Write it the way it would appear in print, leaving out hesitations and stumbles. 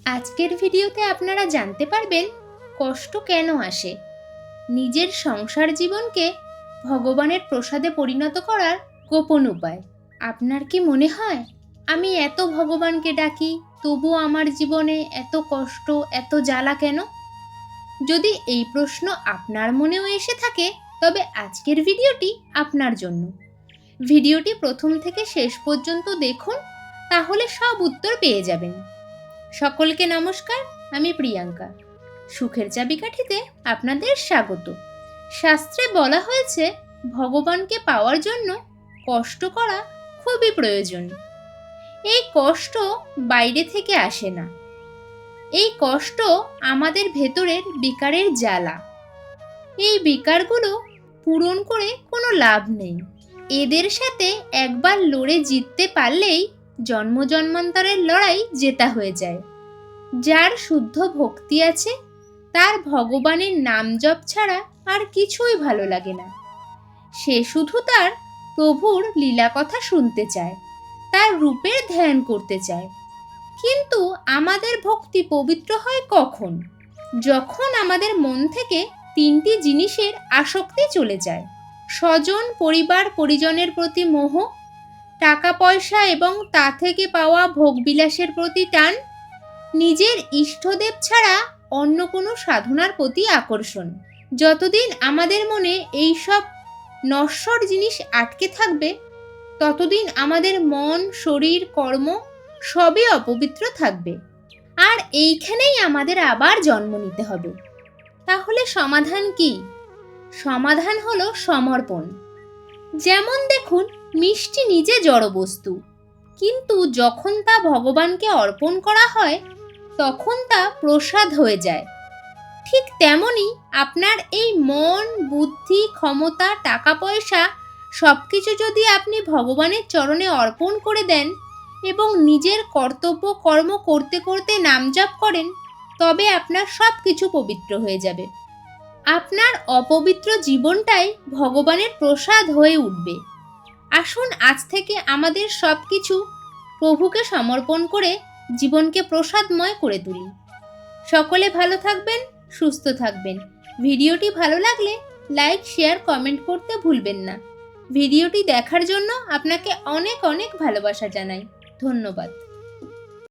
আজকের ভিডিওতে আপনারা জানতে পারবেন কষ্ট কেন আসে, নিজের সংসার জীবনকে ভগবানের প্রসাদে পরিণত করার গোপন উপায়। আপনার কি মনে হয় আমি এত ভগবানকে ডাকি তবুও আমার জীবনে এত কষ্ট, এত জ্বালা কেন? যদি এই প্রশ্ন আপনার মনেও এসে থাকে তবে আজকের ভিডিওটি আপনার জন্য। ভিডিওটি প্রথম থেকে শেষ পর্যন্ত দেখুন, তাহলে সব উত্তর পেয়ে যাবেন। সকলকে নমস্কার, আমি প্রিয়াঙ্কা। সুখের চাবিকাঠিতে আপনাদের স্বাগত। শাস্ত্রে বলা হয়েছে ভগবানকে পাওয়ার জন্য কষ্ট করা খুবই প্রয়োজন। এই কষ্ট বাইরে থেকে আসে না, এই কষ্ট আমাদের ভেতরের বিকারের জ্বালা। এই বিকারগুলো পূরণ করে কোনো লাভ নেই। এদের সাথে একবার লড়ে জিততে পারলেই জন্ম জন্মান্তরের লড়াই জেতা হয়ে যায়। যার শুদ্ধ ভক্তি আছে তার ভগবানের নাম জপ ছাড়া আর কিছুই ভালো লাগে না। সে শুধু তার প্রভুর লীলা কথা শুনতে চায়, তার রূপের ধ্যান করতে চায়। কিন্তু আমাদের ভক্তি পবিত্র হয় কখন? যখন আমাদের মন থেকে তিনটি জিনিসের আসক্তি চলে যায়: স্বজন, পরিবার, পরিজনের প্রতি মোহ, টাকা পয়সা এবং তা থেকে পাওয়া ভোগবিলাসের প্রতি টান, নিজের ইষ্টদেব ছাড়া অন্য কোনো সাধনার প্রতি আকর্ষণ। যতদিন আমাদের মনে এই সব নশ্বর জিনিস আটকে থাকবে ততদিন আমাদের মন, শরীর, কর্ম সবই অপবিত্র থাকবে। আর এইখানেই আমাদের আবার জন্ম নিতে হবে। তাহলে সমাধান কি? সমাধান হলো সমর্পণ। যেমন দেখুন, মিষ্টি নিজে জড়বস্তু, কিন্তু যখন তা ভগবানকে অর্পণ করা হয় তখন তা প্রসাদ হয়ে যায়। ঠিক তেমনি আপনার এই মন, বুদ্ধি, ক্ষমতা, টাকা পয়সা সবকিছু যদি আপনি ভগবানের চরণে অর্পণ করে দেন এবং নিজের কর্তব্য কর্ম করতে করতে নাম জপ করেন, তবে আপনার সব কিছু পবিত্র হয়ে যাবে। আপনার অপবিত্র জীবনটাই ভগবানের প্রসাদ হয়ে উঠবে। আসুন আজ থেকে আমাদের সব কিছু প্রভুকে সমর্পণ করে জীবনকে প্রসাদময় করে তুলি। সকলে ভালো থাকবেন, সুস্থ থাকবেন। ভিডিওটি ভালো লাগলে লাইক, শেয়ার, কমেন্ট করতে ভুলবেন না। ভিডিওটি দেখার জন্য আপনাকে অনেক অনেক ভালোবাসা জানাই। ধন্যবাদ।